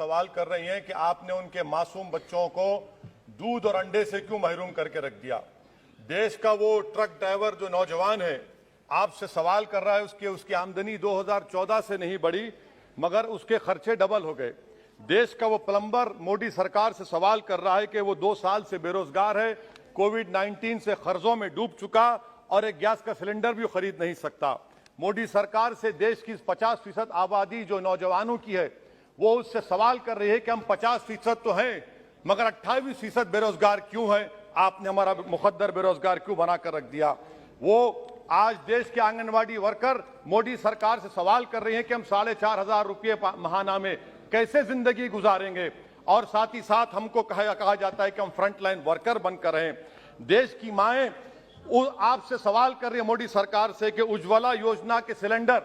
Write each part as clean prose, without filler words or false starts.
सवाल कर रही हैं कि आपने उनके मासूम बच्चों को दूध और अंडे से क्यों महरूम करके रख दिया। देश का वो ट्रक ड्राइवर जो नौजवान है आपसे सवाल कर रहा है, उसकी आमदनी 2014 से नहीं बढ़ी मगर उसके खर्चे डबल हो गए। देश का वो प्लम्बर मोदी सरकार से सवाल कर रहा है कि वो 2 साल से बेरोजगार है, कोविड-19 से कर्जों में डूब चुका और एक गैस का सिलेंडर भी खरीद नहीं सकता। मोदी सरकार से देश की 50% आबादी जो नौजवानों की है वो उससे सवाल कर रही है कि हम 50% तो हैं मगर 28% बेरोजगार क्यों है, आपने हमारा मुकद्दर बेरोजगार क्यों बनाकर रख दिया। वो आज देश के आंगनवाड़ी वर्कर मोदी सरकार से सवाल कर रही हैं कि हम 4,500 रुपये महाना में कैसे जिंदगी गुजारेंगे और साथ ही साथ हमको कहा जाता है कि हम फ्रंटलाइन वर्कर बनकर रहें। देश की माएं आपसे सवाल कर रही है मोदी सरकार से कि उज्ज्वला योजना के सिलेंडर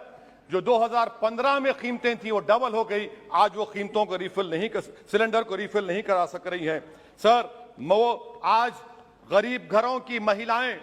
जो 2015 में कीमतें थी वो डबल हो गई, आज वो कीमतों को सिलेंडर को रिफिल नहीं करा सक रही हैं। सर, वो आज गरीब घरों की महिलाएं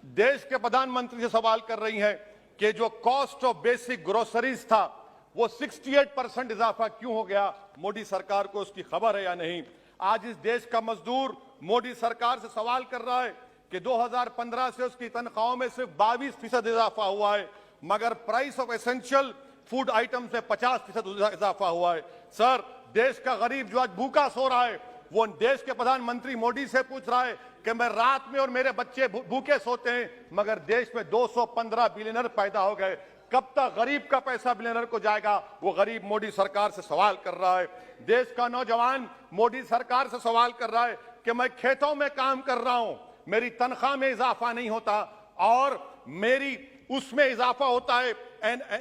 देश के प्रधानमंत्री से सवाल कर रही हैं कि जो कॉस्ट ऑफ बेसिक ग्रोसरीज था वो 68% इजाफा क्यों हो गया, मोदी सरकार को उसकी खबर है या नहीं। आज इस देश का मजदूर मोदी सरकार से सवाल कर रहा है कि 2015 से उसकी तनख्वाहों में सिर्फ 22% इजाफा हुआ है मगर price of essential food item से 50% इजाफा हुआ है। सर, देश का गरीब जो आज भूखा सो रहा है वो देश के प्रधानमंत्री मोदी से पूछ रहा है कि मैं रात में और मेरे बच्चे भूखे सोते हैं मगर देश में 215 बिलियनर पैदा हो गए, कब तक गरीब का पैसा बिलियनर को जाएगा, वो गरीब मोदी सरकार से सवाल कर रहा है। देश का नौजवान मोदी सरकार से सवाल कर रहा है कि मैं खेतों में काम कर रहा हूं, मेरी तनख्वाह में इजाफा नहीं होता और मेरी उसमें इजाफा होता है।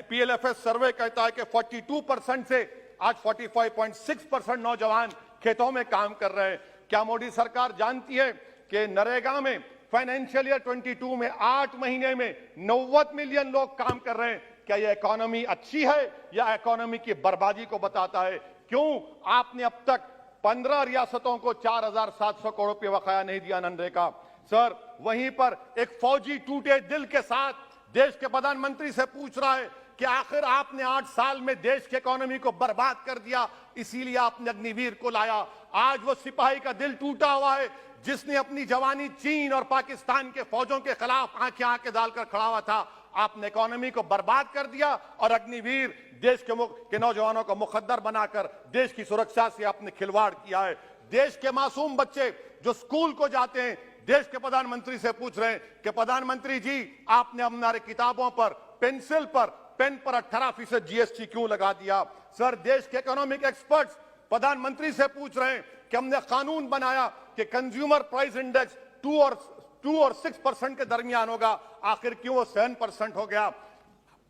PLFS सर्वे कहता है कि 42% से आज 45.6% नौजवान खेतों में काम कर रहे हैं। क्या मोदी सरकार जानती है कि नरेगा में फाइनेंशियल ईयर 22 में 8 महीने में 90 मिलियन लोग काम कर रहे हैं। क्या यह इकोनॉमी अच्छी है या इकोनॉमी की बर्बादी को बताता है? क्यों आपने अब तक 15 रियासतों को 4,700 करोड़ रुपये बकाया नहीं दिया मनरेगा? सर, वहीं पर एक फौजी टूटे दिल के साथ देश के प्रधानमंत्री से पूछ रहा है कि आखिर आपने 8 साल में देश की इकोनॉमी को बर्बाद कर दिया, इसीलिए आपने अग्निवीर को लाया। आज वो सिपाही का दिल टूटा हुआ है जिसने अपनी जवानी चीन और पाकिस्तान के फौजों के खिलाफ आंखें डालकर खड़ा हुआ था। आपने इकोनॉमी को बर्बाद कर दिया और अग्निवीर देश के नौजवानों को मुकद्दर बनाकर देश की सुरक्षा से आपने खिलवाड़ किया है। देश के मासूम बच्चे जो स्कूल को जाते हैं देश के प्रधानमंत्री से पूछ रहे हैं कि प्रधानमंत्री जी आपने हमारे किताबों पर पेन पर 18% GST क्यों लगा दिया। सर, देश के इकोनॉमिक एक्सपर्ट्स प्रधानमंत्री से पूछ रहे हैं कि हमने कानून बनाया कि कंज्यूमर प्राइस इंडेक्स 2 और 6% के दरमियान होगा, आखिर क्यों वो 7% हो गया।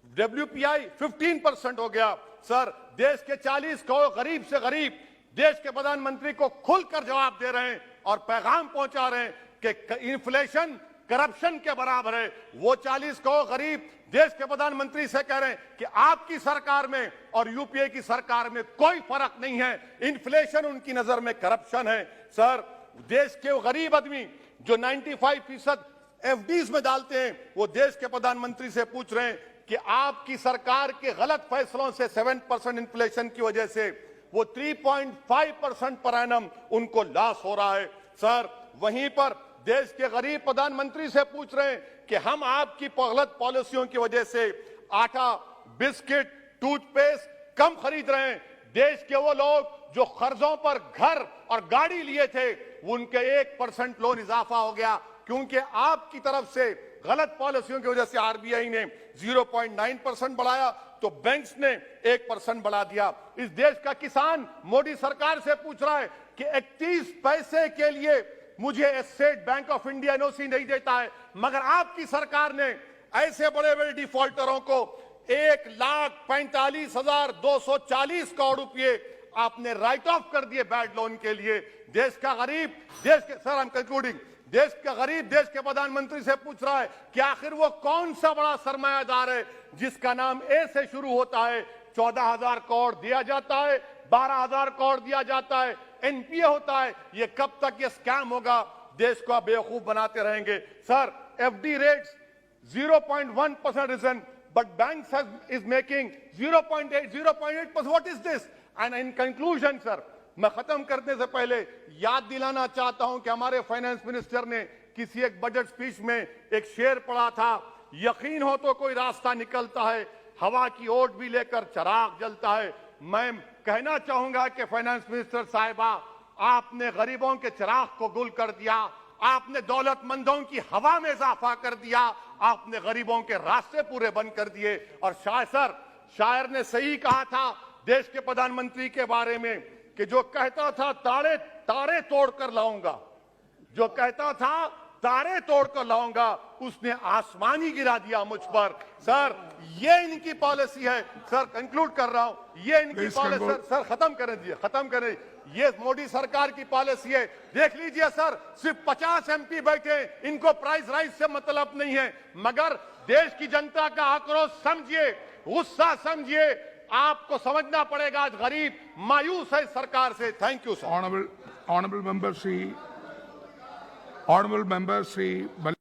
WPI 15% हो गया। सर, देश के 40 करोड़ गरीब से गरीब देश के प्रधानमंत्री को खुलकर जवाब दे रहे हैं और पैगाम पहुंचा रहे हैं कि इन्फ्लेशन करप्शन के बराबर है। वो 40 करोड़ गरीब देश के प्रधानमंत्री से कह रहे हैं कि आपकी सरकार में और यूपीए की सरकार में कोई फर्क नहीं है, इन्फ्लेशन उनकी नजर में करप्शन है। सर, देश के गरीब आदमी जो 95% FDs में डालते हैं वो देश के प्रधानमंत्री से पूछ रहे हैं कि आपकी सरकार के गलत फैसलों से 7% इन्फ्लेशन की वजह से वो 3.5% पर एनम उनको लॉस हो रहा है। सर, वहीं पर देश के गरीब प्रधानमंत्री से पूछ रहे हैं कि हम आपकी गलत पॉलिसियों की वजह से आटा, बिस्किट, टूथपेस्ट कम खरीद रहे हैं। देश के वो लोग जो कर्जों पर घर और गाड़ी लिए थे उनके 1% लोन इजाफा हो गया क्योंकि आपकी तरफ से गलत पॉलिसियों की वजह से RBI ने 0.9% बढ़ाया तो बैंक्स ने 1% बढ़ा दिया। इस देश का किसान मोदी सरकार से पूछ रहा है कि 31 पैसे के लिए मुझे state bank of India NOC नहीं देता है मगर आपकी सरकार ने ऐसे बड़े बड़े डिफॉल्टरों को 1,45,240 करोड़ रुपए आपने राइट ऑफ कर दिए बैड लोन के लिए। देश का गरीब देश के प्रधानमंत्री से पूछ रहा है कि आखिर वो कौन सा बड़ा सरमायादार है जिसका नाम ए से शुरू होता है। 14,000 करोड़ दिया जाता है, 12,000 करोड़ दिया जाता है, NPA होता है। ये कब तक ये स्कैम होगा? देश को आप बेवकूफ बनाते रहेंगे। Sir, FD rates 0.1% risen, but banks is making 0.8%. What is this? And in conclusion sir, मैं खत्म करने से पहले याद दिलाना चाहता हूं कि हमारे फाइनेंस मिनिस्टर ने किसी एक बजट स्पीच में एक शेर पढ़ा था, यकीन हो तो कोई रास्ता निकलता है, हवा की ओट भी लेकर चिराग जलता है। मैं कहना चाहूंगा कि फाइनेंस मिनिस्टर साहिबा, आपने गरीबों के चिराग को गुल कर दिया, आपने दौलतमंदों की हवा में इजाफा कर दिया, आपने गरीबों के रास्ते पूरे बंद कर दिए। और शायर ने सही कहा था देश के प्रधानमंत्री के बारे में कि जो कहता था तारे तोड़कर लाऊंगा, जो कहता था तारे तोड़कर लाऊंगा, उसने आसमान ही गिरा दिया मुझ पर। सर, ये इनकी पॉलिसी है। सर, कंक्लूड कर रहा हूं, ये इनकी पॉलिसी। सर खत्म करें। ये मोदी सरकार की पॉलिसी है। देख लीजिए सर, सिर्फ 50 एमपी बैठे, इनको प्राइस राइज से मतलब नहीं है, मगर देश की जनता का आक्रोश समझिए, गुस्सा समझिए। आपको समझना पड़ेगा, आज गरीब मायूस है सरकार से। Thank you sir. Honorable member Sri